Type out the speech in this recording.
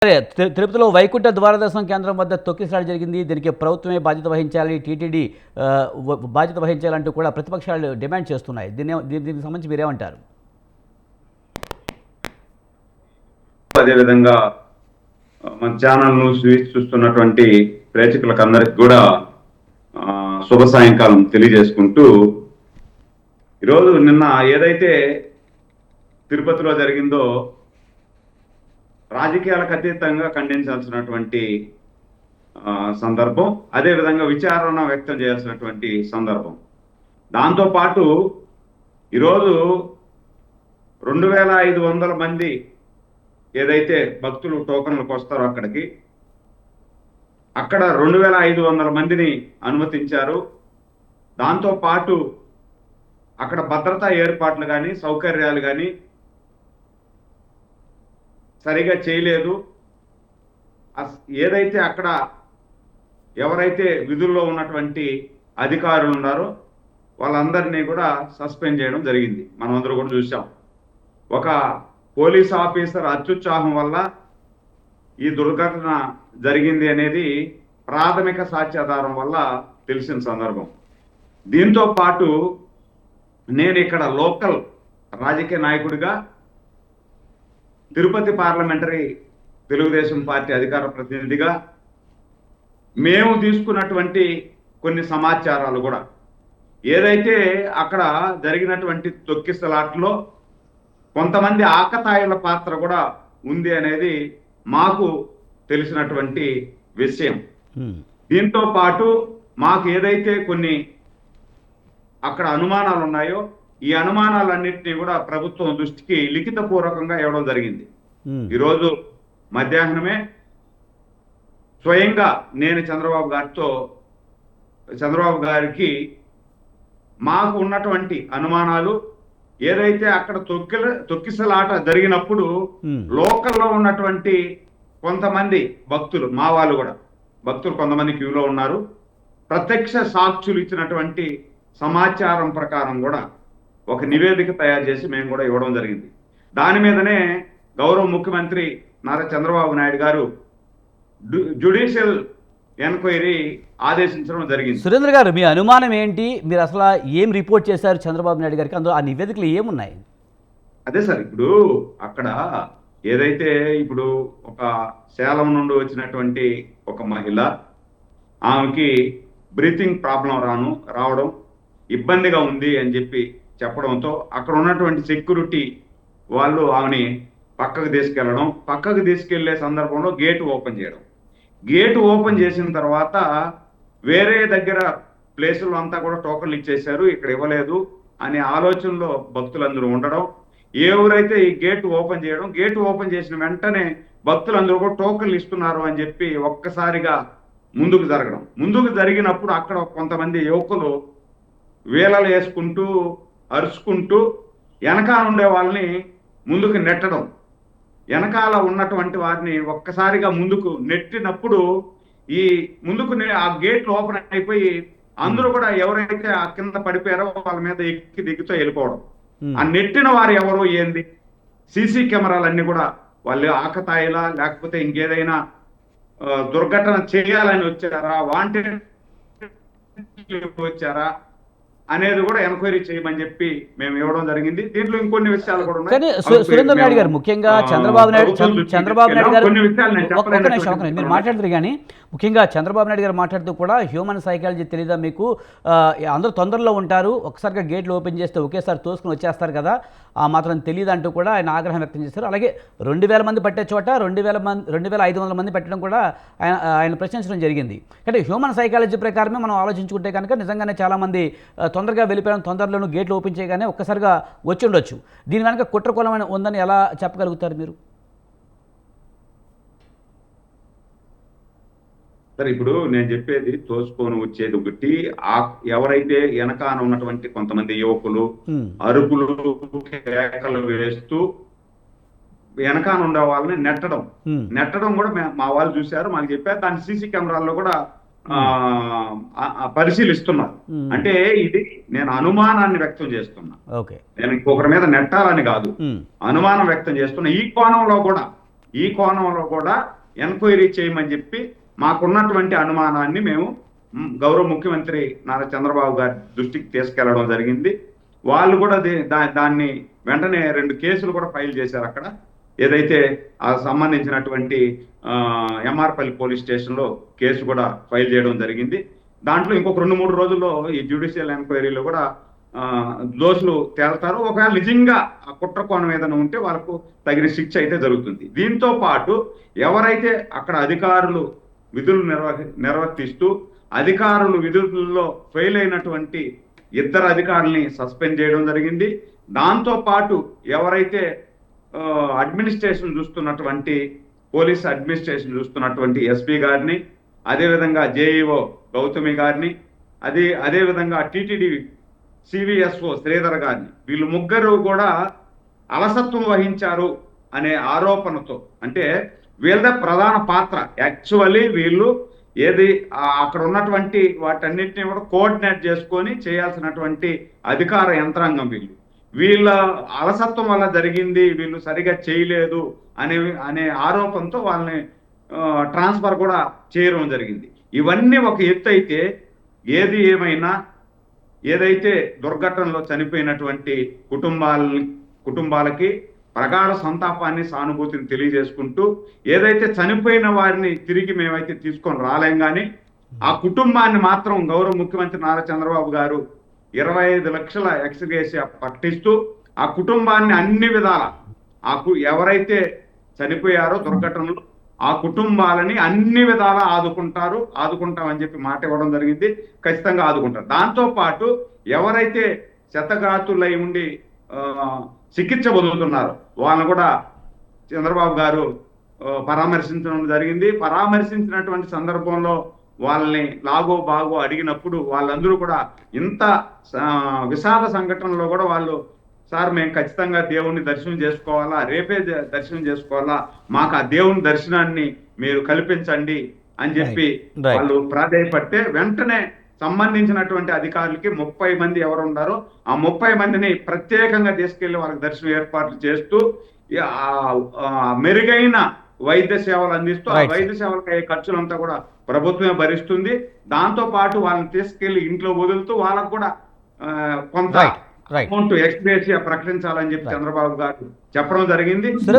సరే, తిరుపతిలో వైకుంఠ ద్వారదర్శనం కేంద్రం వద్ద తొక్కిసలాట జరిగింది. దీనికి ప్రభుత్వమే బాధ్యత వహించాలి, టీటీడీ బాధ్యత వహించాలంటూ కూడా ప్రతిపక్షాలు డిమాండ్ చేస్తున్నాయి. దీనికి సంబంధించి మీరేమంటారు? అదేవిధంగా మన ఛానల్ను చూస్తున్నటువంటి ప్రేక్షకులకు అందరికి కూడా శుభ సాయంకాలం తెలియజేసుకుంటూ, ఈరోజు నిన్న ఏదైతే తిరుపతిలో జరిగిందో రాజకీయాలకు అతీతంగా ఖండించాల్సినటువంటి సందర్భం, అదేవిధంగా విచారణ వ్యక్తం చేయాల్సినటువంటి సందర్భం. దాంతోపాటు ఈరోజు 2500 మంది ఏదైతే భక్తులు టోకన్లకు వస్తారో అక్కడ 2500 మందిని అనుమతించారు. దాంతోపాటు అక్కడ భద్రతా ఏర్పాట్లు కానీ సౌకర్యాలు కానీ సరిగా చేయలేదు. ఏదైతే అక్కడ ఎవరైతే విధుల్లో ఉన్నటువంటి అధికారులు ఉన్నారో వాళ్ళందరినీ కూడా సస్పెండ్ చేయడం జరిగింది. మనమందరూ కూడా చూసాం. ఒక పోలీస్ ఆఫీసర్ అత్యుత్సాహం వల్ల ఈ దుర్ఘటన జరిగింది అనేది ప్రాథమిక సాక్ష్యాధారం వల్ల తెలిసిన సందర్భం. దీంతో పాటు నేను ఇక్కడ లోకల్ రాజకీయ నాయకుడిగా తిరుపతి పార్లమెంటరీ తెలుగుదేశం పార్టీ అధికార ప్రతినిధిగా మేము తీసుకున్నటువంటి కొన్ని సమాచారాలు కూడా, ఏదైతే అక్కడ జరిగినటువంటి తొక్కిసలాట్లో కొంతమంది ఆకతాయిల పాత్ర కూడా ఉంది అనేది మాకు తెలిసినటువంటి విషయం. దీంతో పాటు మాకు ఏదైతే కొన్ని అక్కడ అనుమానాలు ఉన్నాయో ఈ అనుమానాలన్నింటినీ కూడా ప్రభుత్వం దృష్టికి లిఖితపూర్వకంగా ఇవ్వడం జరిగింది. ఈరోజు మధ్యాహ్నమే స్వయంగా నేను చంద్రబాబు గారికి మాకు ఉన్నటువంటి అనుమానాలు, ఏదైతే అక్కడ తొక్కిసలాట జరిగినప్పుడు లోకల్లో ఉన్నటువంటి కొంతమంది భక్తులు, మా వాళ్ళు కూడా భక్తులు కొంతమంది క్యూలో ఉన్నారు, ప్రత్యక్ష సాక్షులు ఇచ్చినటువంటి సమాచారం ప్రకారం కూడా ఒక నివేదిక తయారు చేసి మేము కూడా ఇవ్వడం జరిగింది. దాని మీదనే గౌరవ ముఖ్యమంత్రి నారా చంద్రబాబు నాయుడు గారు జ్యుడిషియల్ ఎంక్వైరీ ఆదేశించడం జరిగింది. సురేంద్ర గారు, మీ అనుమానం ఏంటి? మీరు అసలు ఏం రిపోర్ట్ చేశారు చంద్రబాబు నాయుడు గారికి? అందులో ఆ నివేదికలు ఏమున్నాయి? అదే సార్, ఇప్పుడు అక్కడ ఏదైతే ఇప్పుడు ఒక సేలం నుండి వచ్చినటువంటి ఒక మహిళ, ఆమెకి బ్రీతింగ్ ప్రాబ్లం రావడం ఇబ్బందిగా ఉంది అని చెప్పడంతో అక్కడ ఉన్నటువంటి సెక్యూరిటీ వాళ్ళు ఆమెని పక్కకు తీసుకెళ్లే సందర్భంలో గేటు ఓపెన్ చేసిన తర్వాత వేరే దగ్గర ప్లేసుల్లో అంతా కూడా టోకన్లు ఇచ్చేశారు, ఇక్కడ ఇవ్వలేదు అనే ఆలోచనలో భక్తులందరూ ఉండడం, ఎవరైతే ఈ గేటు ఓపెన్ చేసిన వెంటనే భక్తులందరూ కూడా టోకన్లు ఇస్తున్నారు అని చెప్పి ఒక్కసారిగా ముందుకు జరిగినప్పుడు అక్కడ కొంతమంది యువకులు వేలలు వేసుకుంటూ అరుచుకుంటూ వెనకాల ఉండే వాళ్ళని ముందుకు నెట్టడం, వెనకాల ఉన్నటువంటి వారిని ఒక్కసారిగా ముందుకు నెట్టినప్పుడు ఈ ముందుకు ఆ గేట్లు ఓపెన్ అయిపోయి అందరూ కూడా ఎవరైతే ఆ కింద పడిపోయారో వాళ్ళ మీద ఎక్కి దిగుతూ వెళ్ళిపోవడం. ఆ నెట్టిన వారు ఎవరు ఏంది, సీసీ కెమెరాలన్నీ కూడా వాళ్ళు ఆకతాయిలా లేకపోతే ఇంకేదైనా దుర్ఘటన చేయాలని వచ్చారా, వాంటెడ్ వచ్చారా అనేది కూడా ఎంక్వైరీ చేయమని చెప్పి మేము ఇవ్వడం జరిగింది. దీంట్లో ఇంకొన్ని విషయాలు కూడా ఉన్నాయి. కానీ సురేంద్ర నాయుడు గారు, ముఖ్యంగా చంద్రబాబు నాయుడు గారు మీరు మాట్లాడుతారు, కానీ ముఖ్యంగా చంద్రబాబు నాయుడు గారు మాట్లాడుతూ కూడా హ్యూమన్ సైకాలజీ తెలీదా మీకు, అందరూ తొందరలో ఉంటారు, ఒకసారిగా గేట్లు ఓపెన్ చేస్తే ఒకేసారి తోసుకుని వచ్చేస్తారు కదా, ఆ మాత్రం తెలియదు అంటూ కూడా ఆయన ఆగ్రహం వ్యక్తం చేశారు. అలాగే 2000 మంది పట్టే చోట 2500 మంది పెట్టడం కూడా ఆయన ప్రశ్నించడం జరిగింది. అంటే హ్యూమన్ సైకాలజీ ప్రకారమే మనం ఆలోచించుకుంటే కనుక నిజంగానే చాలామంది తొందరగా వెళ్ళిపోయాం, తొందరలోనూ గేట్లు ఓపెన్ చేయగానే ఒక్కసారిగా వచ్చి ఉండొచ్చు. దీని వెనక కుట్రకోణమైన ఉందని ఎలా చెప్పగలుగుతారు మీరు? సరే, ఇప్పుడు నేను చెప్పేది తోసుకొని వచ్చేది ఒకటి, ఎవరైతే వెనకాన ఉన్నటువంటి కొంతమంది యువకులు అరుపులు కేకలు వేస్తూ వెనకాన ఉండే వాళ్ళని నెట్టడం కూడా మా వాళ్ళు చూశారు, మాకు చెప్పారు. దాని సీసీ కెమెరాల్లో కూడా పరిశీలిస్తున్నారు. అంటే ఇది నేను అనుమానాన్ని వ్యక్తం చేస్తున్నా, నేను ఇంకొకరి మీద నెట్టాలని కాదు, అనుమానం వ్యక్తం చేస్తున్నా. ఈ కోణంలో కూడా ఈ కోణంలో కూడా ఎంక్వైరీ చేయమని చెప్పి మాకున్నటువంటి అనుమానాన్ని మేము గౌరవ ముఖ్యమంత్రి నారా చంద్రబాబు గారి దృష్టికి తీసుకెళ్లడం జరిగింది. వాళ్ళు కూడా దాన్ని వెంటనే 2 కేసులు కూడా ఫైల్ చేశారు అక్కడ. ఏదైతే ఆ సంబంధించినటువంటి ఎంఆర్పల్లి పోలీస్ స్టేషన్లో కేసు కూడా ఫైల్ చేయడం జరిగింది. దాంట్లో ఇంకొక 2-3 రోజుల్లో ఈ జ్యుడిషియల్ ఎంక్వైరీలో కూడా దోషులు తేల్తారు. ఒకవేళ నిజంగా ఆ కుట్ర కోణం ఏదైనా ఉంటే వాళ్ళకు తగిన శిక్ష అయితే జరుగుతుంది. దీంతో పాటు ఎవరైతే అక్కడ అధికారులు విధులు నిర్వర్తిస్తూ అధికారులు విధుల్లో ఫెయిల్ అయినటువంటి 2 అధికారుల్ని సస్పెండ్ చేయడం జరిగింది. దాంతో పాటు ఎవరైతే అడ్మినిస్ట్రేషన్ చూస్తున్నటువంటి పోలీస్ అడ్మినిస్ట్రేషన్ చూస్తున్నటువంటి ఎస్పీ గారిని, అదేవిధంగా జేఈఓ గౌతమి గారిని, అదేవిధంగా టీటీడీ సివిఎస్ఓ శ్రీధర్ గారిని, వీళ్ళు ముగ్గురు కూడా అలసత్వం వహించారు అనే ఆరోపణతో, అంటే వీళ్ళ ప్రధాన పాత్ర యాక్చువల్లీ వీళ్ళు అక్కడ ఉన్నటువంటి వాటన్నిటిని కూడా కోఆర్డినేట్ చేసుకొని చేయాల్సినటువంటి అధికార యంత్రాంగం వీళ్ళ అలసత్వం వల్ల జరిగింది, వీళ్ళు సరిగా చేయలేదు అనే ఆరోపణతో వాళ్ళని ట్రాన్స్ఫర్ కూడా చేయడం జరిగింది. ఇవన్నీ ఒక ఎత్తు అయితే, ఏది ఏమైనా ఏదైతే దుర్ఘటనలో చనిపోయినటువంటి కుటుంబాలకి ప్రగాఢ సంతాపాన్ని, సానుభూతిని తెలియజేసుకుంటూ, ఏదైతే చనిపోయిన వారిని తిరిగి మేమైతే తీసుకొని రాలేం కానీ ఆ కుటుంబాన్ని మాత్రం గౌరవ ముఖ్యమంత్రి నారా చంద్రబాబు గారు 25 లక్షల ఎక్స్గ్రేషియా ప్రకటిస్తూ ఆ కుటుంబాన్ని అన్ని విధాల ఎవరైతే చనిపోయారో దుర్ఘటనలో ఆ కుటుంబాలని అన్ని విధాల ఆదుకుంటామని చెప్పి మాట ఇవ్వడం జరిగింది. ఖచ్చితంగా ఆదుకుంటారు. దాంతో పాటు ఎవరైతే శతఘాతులై ఉండి చికిత్స పొందుతున్నారో వాళ్ళని కూడా చంద్రబాబు గారు పరామర్శించడం జరిగింది. పరామర్శించినటువంటి సందర్భంలో వాళ్ళని లాగో బాగో అడిగినప్పుడు వాళ్ళందరూ కూడా ఇంత విషాద సంఘటనలో కూడా వాళ్ళు, సార్ మేము ఖచ్చితంగా దేవుణ్ణి దర్శనం చేసుకోవాలా, రేపే దర్శనం చేసుకోవాలా, మాకు ఆ దేవుని దర్శనాన్ని మీరు కల్పించండి అని చెప్పి వాళ్ళు ప్రాధేయపడితే వెంటనే సంబంధించినటువంటి అధికారులకి 30 మంది ఎవరు ఉన్నారో ఆ 30 మందిని ప్రత్యేకంగా తీసుకెళ్లి వాళ్ళకి దర్శనం ఏర్పాట్లు చేస్తూ మెరుగైన వైద్య సేవలు అందిస్తూ ఆ వైద్య సేవలకు అయ్యే ఖర్చులంతా కూడా ప్రభుత్వమే భరిస్తుంది. దాంతో పాటు వాళ్ళని తీసుకెళ్లి ఇంట్లో వదులుతూ వాళ్ళకు కూడా కొంత అమౌంట్ ఎక్స్గ్రేషియా ప్రకటించాలని చెప్పి చంద్రబాబు గారు చెప్పడం జరిగింది.